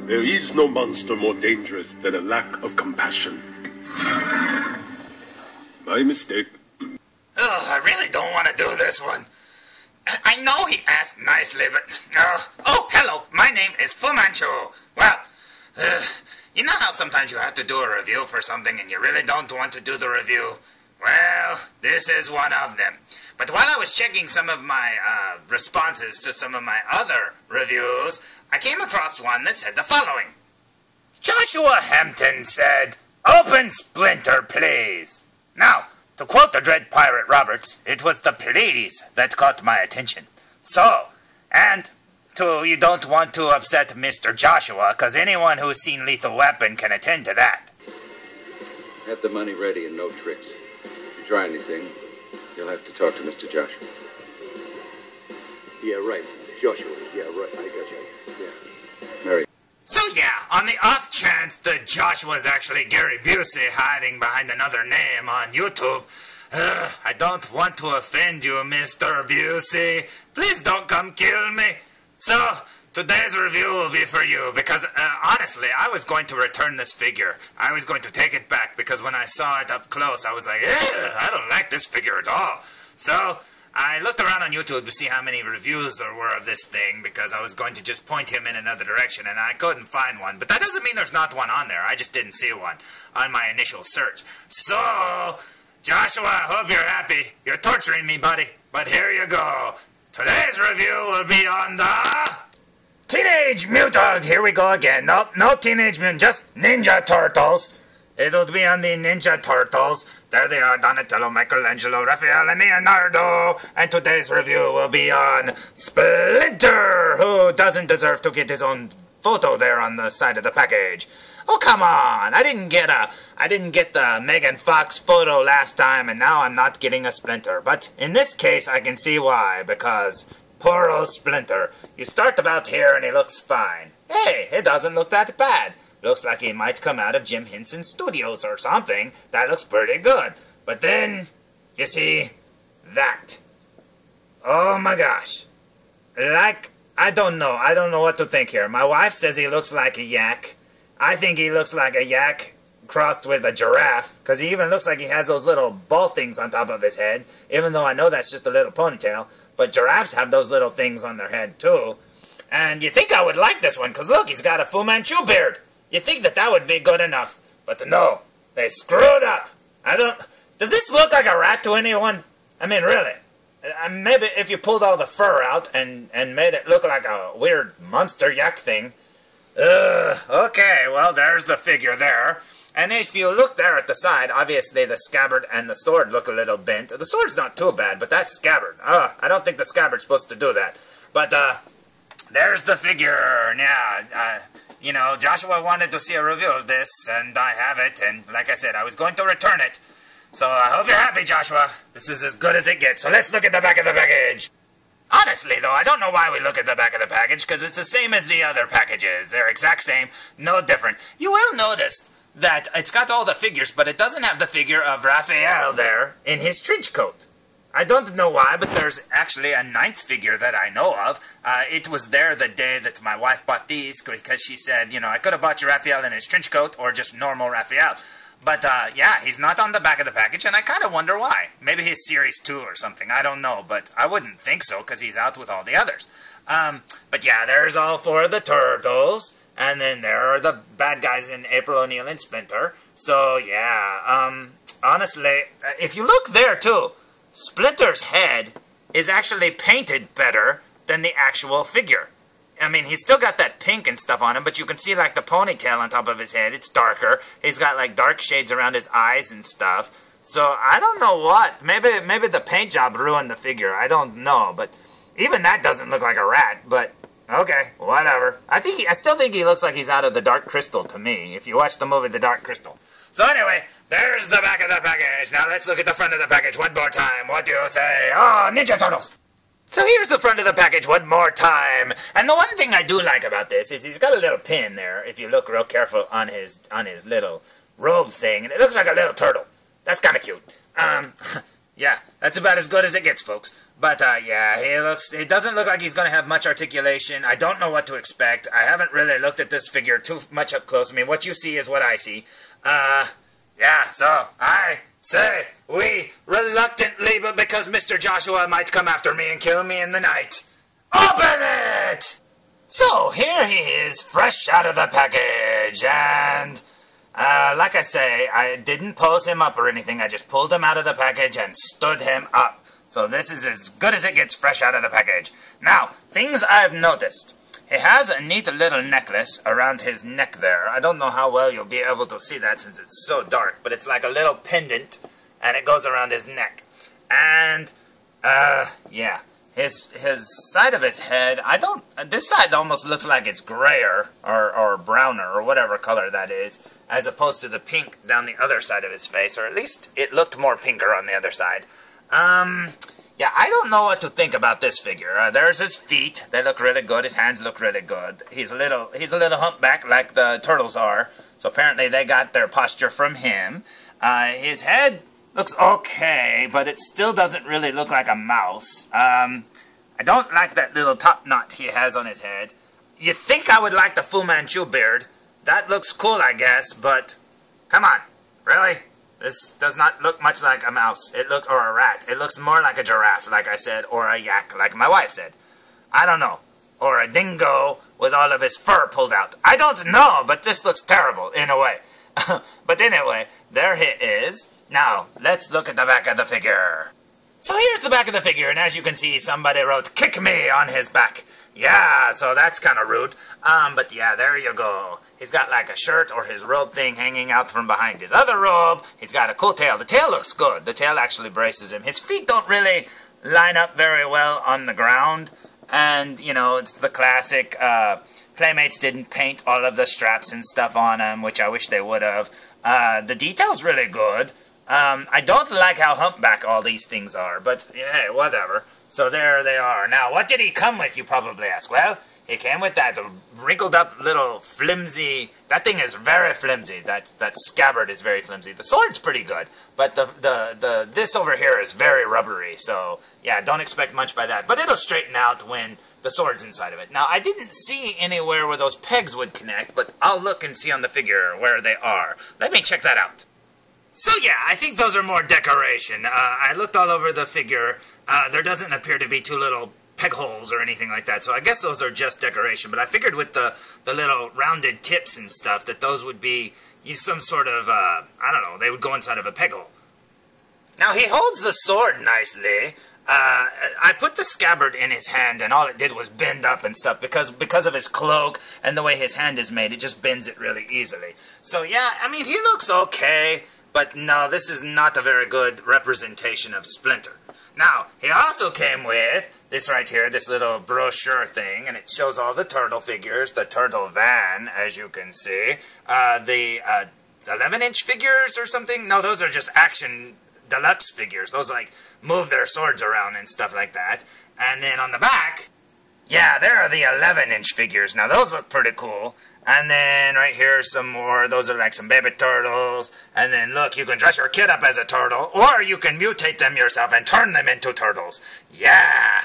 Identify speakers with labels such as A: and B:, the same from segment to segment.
A: There is no monster more dangerous than a lack of compassion. My mistake.
B: Oh, I really don't want to do this one. I know he asked nicely, but... oh, hello, my name is Fu Manchu. Well, you know how sometimes you have to do a review for something and you really don't want to do the review? Well, this is one of them. But while I was checking some of my responses to some of my other reviews, I came across one that said the following. Joshua Hampton said, "Open Splinter, please." Now, to quote the dread Pirate Roberts, it was the please that caught my attention. So, and you don't want to upset Mr. Joshua, because anyone who's seen Lethal Weapon can attend to that.
C: Have the money ready and no tricks. If you try anything, you'll have to talk to Mr. Joshua.
D: Yeah, right. Joshua. Yeah, right. I got you. Yeah.
C: Mary.
B: So yeah, on the off chance that Joshua's actually Gary Busey hiding behind another name on YouTube, I don't want to offend you, Mr. Busey. Please don't come kill me. So, today's review will be for you, because honestly, I was going to return this figure. I was going to take it back, because when I saw it up close, I was like, I don't like this figure at all. So, I looked around on YouTube to see how many reviews there were of this thing, because I was going to just point him in another direction, and I couldn't find one. But that doesn't mean there's not one on there. I just didn't see one on my initial search. So, Joshua, I hope you're happy. You're torturing me, buddy. But here you go. Today's review will be on the... Teenage Mutant! Here we go again. Nope, no Teenage Mutant, just Ninja Turtles. It'll be on the Ninja Turtles. There they are, Donatello, Michelangelo, Raphael, and Leonardo. And today's review will be on Splinter, who doesn't deserve to get his own photo there on the side of the package. Oh, come on. I didn't get the Megan Fox photo last time, and now I'm not getting a Splinter. But in this case, I can see why, because poor old Splinter. You start about here and he looks fine. Hey, it doesn't look that bad. Looks like he might come out of Jim Henson Studios or something. That looks pretty good. But then, you see, that. Oh my gosh. Like, I don't know what to think here. My wife says he looks like a yak. I think he looks like a yak crossed with a giraffe, because he even looks like he has those little ball things on top of his head, even though I know that's just a little ponytail. But giraffes have those little things on their head, too. And you think I would like this one, because look, he's got a Fu Manchu beard. You think that would be good enough. But no, they screwed up. Does this look like a rat to anyone? I mean, really. Maybe if you pulled all the fur out and made it look like a weird monster yak thing. Okay, well, there's the figure there. And if you look there at the side, obviously the scabbard and the sword look a little bent. The sword's not too bad, but that scabbard. I don't think the scabbard's supposed to do that. But, there's the figure. Yeah, you know, Joshua wanted to see a review of this, and I have it. And like I said, I was going to return it. So I hope you're happy, Joshua. This is as good as it gets. So let's look at the back of the package. Honestly, though, I don't know why we look at the back of the package, because it's the same as the other packages. They're exact same, no different. You will notice that it's got all the figures, but it doesn't have the figure of Raphael there in his trench coat. I don't know why, but there's actually a 9th figure that I know of. It was there the day that my wife bought these, because she said, you know, I could have bought you Raphael in his trench coat, or just normal Raphael. But, yeah, he's not on the back of the package, and I kind of wonder why. Maybe he's Series 2 or something, I don't know, but I wouldn't think so, because he's out with all the others. But yeah, there's all 4 of the Turtles, and then there are the bad guys in April O'Neil and Splinter. So, yeah, honestly, if you look there, too, Splinter's head is actually painted better than the actual figure. I mean, he's still got that pink and stuff on him, but you can see, like, the ponytail on top of his head. It's darker. He's got, like, dark shades around his eyes and stuff. So, I don't know what. Maybe the paint job ruined the figure. I don't know, but even that doesn't look like a rat, but okay, whatever. I still think he looks like he's out of The Dark Crystal to me, if you watch the movie The Dark Crystal. So anyway, there's the back of the package. Now let's look at the front of the package one more time. What do you say? Oh, Ninja Turtles! So here's the front of the package one more time. And the one thing I do like about this is he's got a little pin there, if you look real careful on his little robe thing. And it looks like a little turtle. That's kind of cute. Yeah, that's about as good as it gets, folks. But, yeah, he doesn't look like he's going to have much articulation. I don't know what to expect. I haven't really looked at this figure too much up close. I mean, what you see is what I see. Yeah, so I say we reluctantly, but because Mr. Joshua might come after me and kill me in the night, open it! So, here he is, fresh out of the package, and, like I say, I didn't pose him up or anything. I just pulled him out of the package and stood him up. So this is as good as it gets fresh out of the package. Now, things I've noticed. He has a neat little necklace around his neck there. I don't know how well you'll be able to see that since it's so dark, but it's like a little pendant, and it goes around his neck. And, yeah, his side of his head, this side almost looks like it's grayer, or browner, or whatever color that is, as opposed to the pink down the other side of his face, or at least it looked more pinker on the other side. Yeah, I don't know what to think about this figure. There's his feet. They look really good. His hands look really good. He's a little humpback like the turtles are. So apparently they got their posture from him. His head looks okay, but it still doesn't really look like a mouse. I don't like that little top knot he has on his head. You'd think I would like the Fu Manchu beard. That looks cool, I guess, but come on, really? This does not look much like a mouse. Or a rat. It looks more like a giraffe, like I said, or a yak, like my wife said. I don't know. Or a dingo with all of his fur pulled out. I don't know, but this looks terrible, in a way. But anyway, there he is. Now, let's look at the back of the figure. So here's the back of the figure, and as you can see, somebody wrote, "Kick me" on his back. Yeah, so that's kind of rude. But yeah, there you go. He's got like a shirt or his robe thing hanging out from behind his other robe. He's got a cool tail. The tail looks good. The tail actually braces him. His feet don't really line up very well on the ground. And, you know, it's the classic, Playmates didn't paint all of the straps and stuff on him, which I wish they would have. The detail's really good. I don't like how humpback all these things are, but, hey, whatever. So there they are. Now, what did he come with, you probably ask? Well, he came with that wrinkled up little flimsy, that thing is very flimsy, that scabbard is very flimsy. The sword's pretty good, but this over here is very rubbery, so yeah, don't expect much by that. But it'll straighten out when the sword's inside of it. Now, I didn't see anywhere where those pegs would connect, but I'll look and see on the figure where they are. Let me check that out. So yeah, I think those are more decoration. I looked all over the figure. There doesn't appear to be two little peg holes or anything like that, so I guess those are just decoration, but I figured with the little rounded tips and stuff that those would be some sort of, I don't know, they would go inside of a peg hole. Now, he holds the sword nicely. I put the scabbard in his hand, and all it did was bend up and stuff, because of his cloak and the way his hand is made, it just bends it really easily. So yeah, I mean, he looks okay, but no, this is not a very good representation of Splinter. Now, he also came with this right here, this little brochure thing, and it shows all the turtle figures, the turtle van, as you can see, the 11-inch figures or something. No, those are just action deluxe figures. Those, like, move their swords around and stuff like that. And then on the back, yeah, there are the 11-inch figures. Now, those look pretty cool. And then right here some more. Those are like some baby turtles. And then look, you can dress your kid up as a turtle, or you can mutate them yourself and turn them into turtles. Yeah!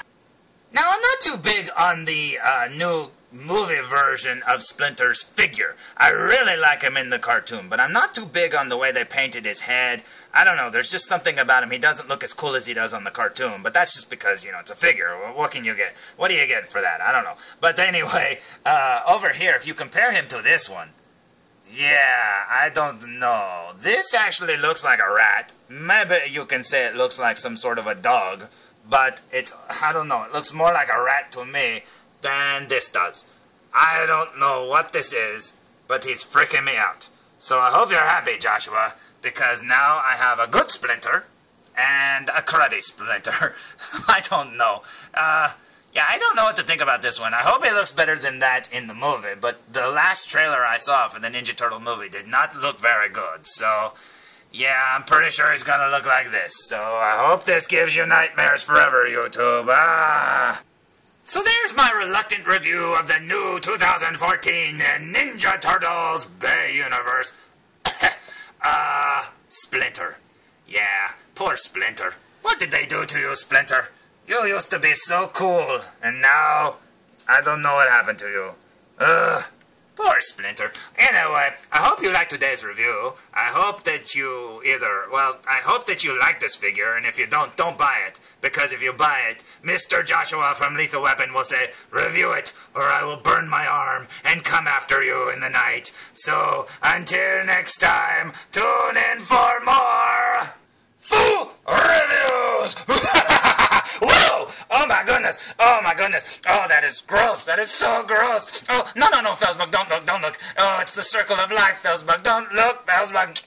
B: Now, I'm not too big on the new movie version of Splinter's figure. I really like him in the cartoon, but I'm not too big on the way they painted his head. I don't know, there's just something about him. He doesn't look as cool as he does on the cartoon, but that's just because, you know, it's a figure. What can you get? What do you get for that? I don't know. But anyway, over here, if you compare him to this one, yeah, I don't know. This actually looks like a rat. Maybe you can say it looks like some sort of a dog, but I don't know, it looks more like a rat to me than this does. I don't know what this is, but he's freaking me out. So I hope you're happy, Joshua, because now I have a good Splinter and a cruddy Splinter. I don't know. Yeah, I don't know what to think about this one. I hope it looks better than that in the movie, but the last trailer I saw for the Ninja Turtle movie did not look very good, so yeah, I'm pretty sure he's gonna look like this. So I hope this gives you nightmares forever, YouTube. So there's my reluctant review of the new 2014 Ninja Turtles Bay Universe. Splinter. Yeah, poor Splinter. What did they do to you, Splinter? You used to be so cool, and now I don't know what happened to you. Ugh. Poor Splinter. Anyway, I hope you liked today's review. I hope that you I hope that you like this figure, and if you don't buy it. Because if you buy it, Mr. Joshua from Lethal Weapon will say, review it, or I will burn my arm and come after you in the night. So, until next time, tune in for more Foo Reviews! Whoa! Oh my goodness! Oh my goodness! Oh, that is gross! That is so gross! Oh, no, felzbug, don't look! Oh, it's the circle of life, felzbug, don't look, felzbug!